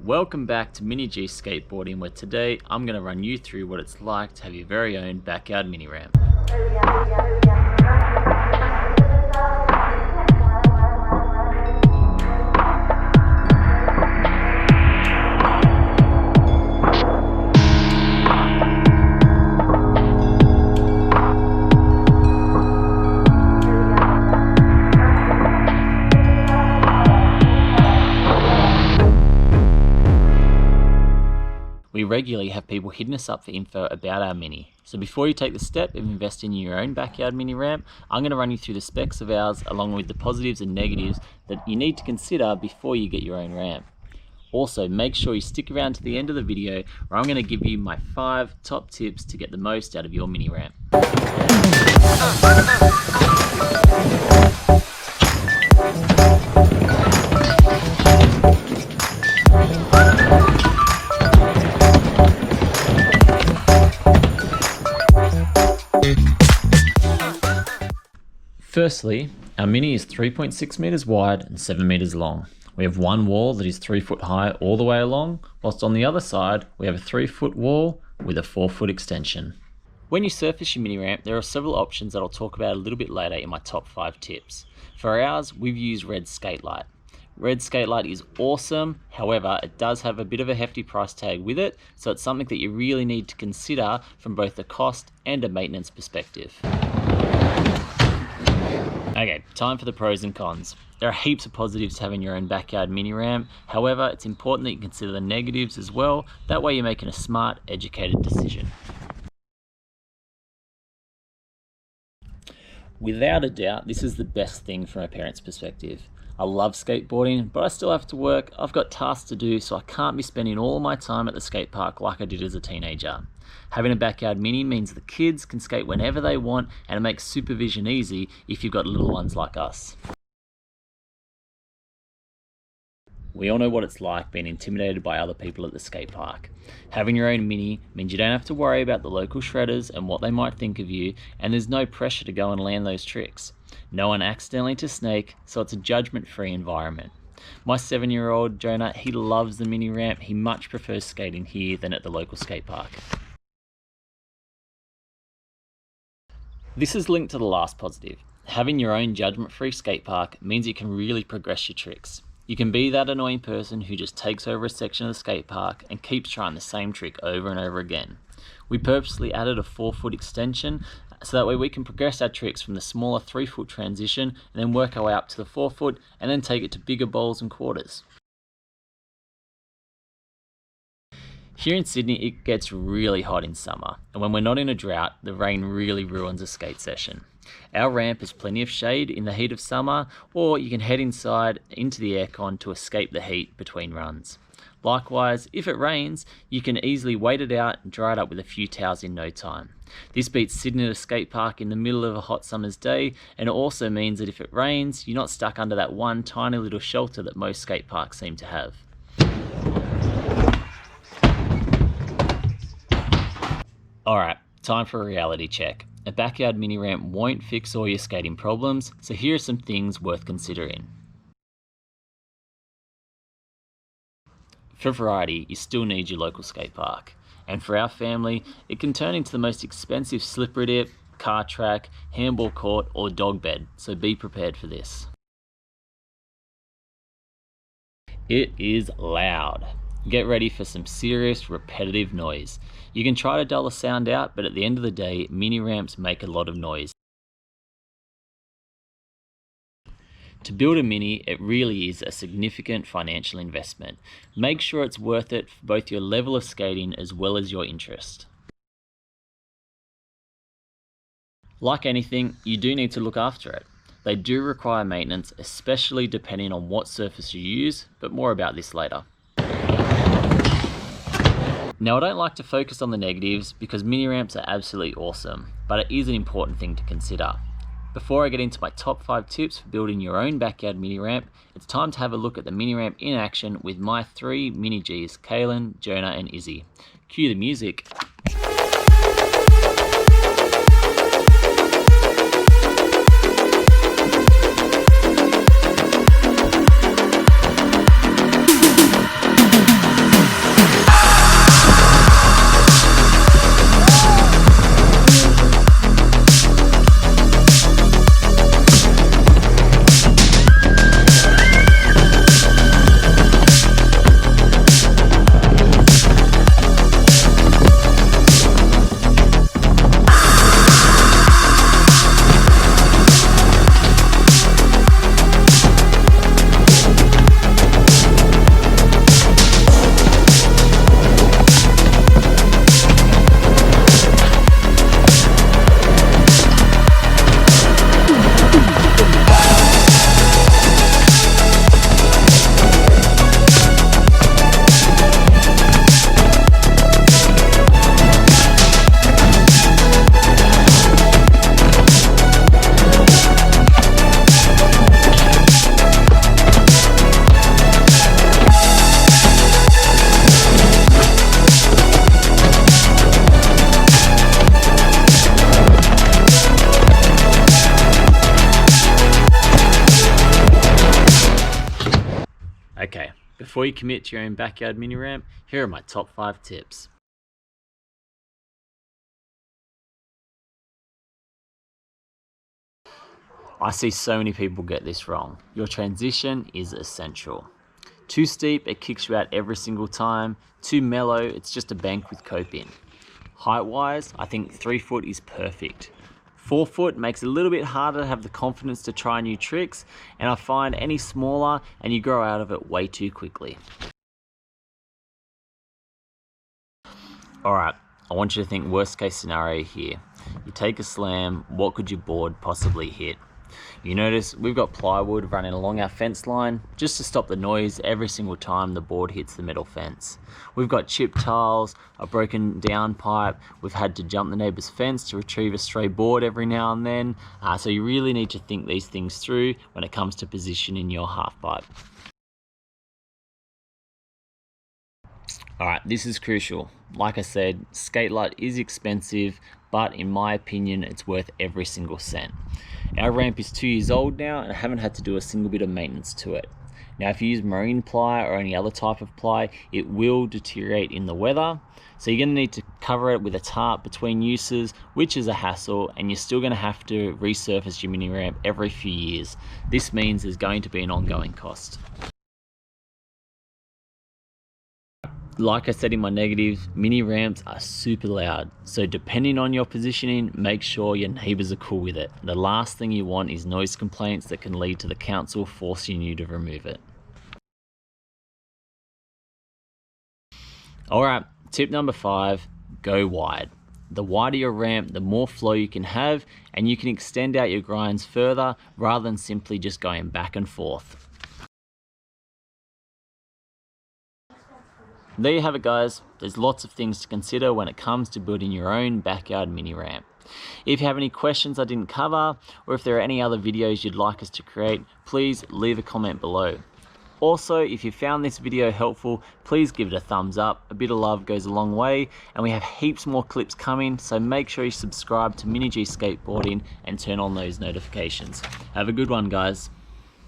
Welcome back to Mini G Skateboarding, where today I'm going to run you through what it's like to have your very own backyard mini ramp. We regularly have people hitting us up for info about our Mini. So before you take the step of investing in your own backyard mini ramp, I'm going to run you through the specs of ours along with the positives and negatives that you need to consider before you get your own ramp. Also, make sure you stick around to the end of the video where I'm going to give you my 5 top tips to get the most out of your mini ramp. Firstly, our Mini is 3.6 meters wide and 7 meters long. We have one wall that is 3 foot high all the way along, whilst on the other side we have a 3 foot wall with a 4 foot extension. When you surface your mini ramp, there are several options that I'll talk about a little bit later in my top 5 tips. For ours, we've used red skate light. Red skate light is awesome, however it does have a bit of a hefty price tag with it, so it's something that you really need to consider from both a cost and a maintenance perspective. Okay, time for the pros and cons. There are heaps of positives to having your own backyard mini ramp. However, it's important that you consider the negatives as well. That way you're making a smart, educated decision. Without a doubt, this is the best thing from a parent's perspective. I love skateboarding, but I still have to work. I've got tasks to do, so I can't be spending all my time at the skate park like I did as a teenager. Having a backyard mini means the kids can skate whenever they want, and it makes supervision easy if you've got little ones like us. We all know what it's like being intimidated by other people at the skate park. Having your own mini means you don't have to worry about the local shredders and what they might think of you, and there's no pressure to go and land those tricks. No one accidentally to snake, so it's a judgment-free environment. My 7-year-old Jonah, he loves the mini ramp. He much prefers skating here than at the local skate park. This is linked to the last positive. Having your own judgment-free skate park means you can really progress your tricks. You can be that annoying person who just takes over a section of the skate park and keeps trying the same trick over and over again. We purposely added a 4 foot extension so that way we can progress our tricks from the smaller 3 foot transition and then work our way up to the 4 foot and then take it to bigger bowls and quarters. Here in Sydney, it gets really hot in summer, and when we're not in a drought, the rain really ruins a skate session. Our ramp has plenty of shade in the heat of summer, or you can head inside into the aircon to escape the heat between runs. Likewise, if it rains, you can easily wait it out and dry it up with a few towels in no time. This beats sitting at a skate park in the middle of a hot summer's day, and it also means that if it rains, you're not stuck under that one tiny little shelter that most skate parks seem to have. Alright, time for a reality check. A backyard mini ramp won't fix all your skating problems, so here are some things worth considering. For variety, you still need your local skate park. And for our family, it can turn into the most expensive slippery dip, car track, handball court, or dog bed, so be prepared for this. It is loud. Get ready for some serious repetitive noise. You can try to dull the sound out, but at the end of the day, mini ramps make a lot of noise. To build a mini, it really is a significant financial investment. Make sure it's worth it for both your level of skating as well as your interest. Like anything, you do need to look after it. They do require maintenance, especially depending on what surface you use, but more about this later. Now, I don't like to focus on the negatives because mini ramps are absolutely awesome, but it is an important thing to consider. Before I get into my top 5 tips for building your own backyard mini ramp, it's time to have a look at the mini ramp in action with my 3 Mini Gs, Caylen, Jonah and Izzy. Cue the music. Before you commit to your own backyard mini ramp, here are my top 5 tips. I see so many people get this wrong. Your transition is essential. Too steep, it kicks you out every single time. Too mellow, it's just a bank with cope in. Height-wise, I think 3 foot is perfect. 4 foot makes it a little bit harder to have the confidence to try new tricks, and I find any smaller and you grow out of it way too quickly. Alright, I want you to think worst case scenario here. You take a slam, what could your board possibly hit? You notice we've got plywood running along our fence line just to stop the noise every single time the board hits the metal fence. We've got chipped tiles, a broken down pipe, we've had to jump the neighbour's fence to retrieve a stray board every now and then, so you really need to think these things through when it comes to positioning your half pipe. Alright, this is crucial. Like I said, skate light is expensive, but in my opinion, it's worth every single cent. Our ramp is 2 years old now, and I haven't had to do a single bit of maintenance to it. Now, if you use marine ply or any other type of ply, it will deteriorate in the weather. So you're going to need to cover it with a tarp between uses, which is a hassle, and you're still going to have to resurface your mini ramp every few years. This means there's going to be an ongoing cost. Like I said in my negatives, mini ramps are super loud, so depending on your positioning, make sure your neighbours are cool with it. The last thing you want is noise complaints that can lead to the council forcing you to remove it. Alright, tip number 5, go wide. The wider your ramp, the more flow you can have, and you can extend out your grinds further rather than simply just going back and forth. There you have it, guys. There's lots of things to consider when it comes to building your own backyard mini ramp. If you have any questions I didn't cover, or if there are any other videos you'd like us to create, please leave a comment below. Also, if you found this video helpful, please give it a thumbs up. A bit of love goes a long way, and we have heaps more clips coming, so make sure you subscribe to Mini G Skateboarding and turn on those notifications. Have a good one, guys.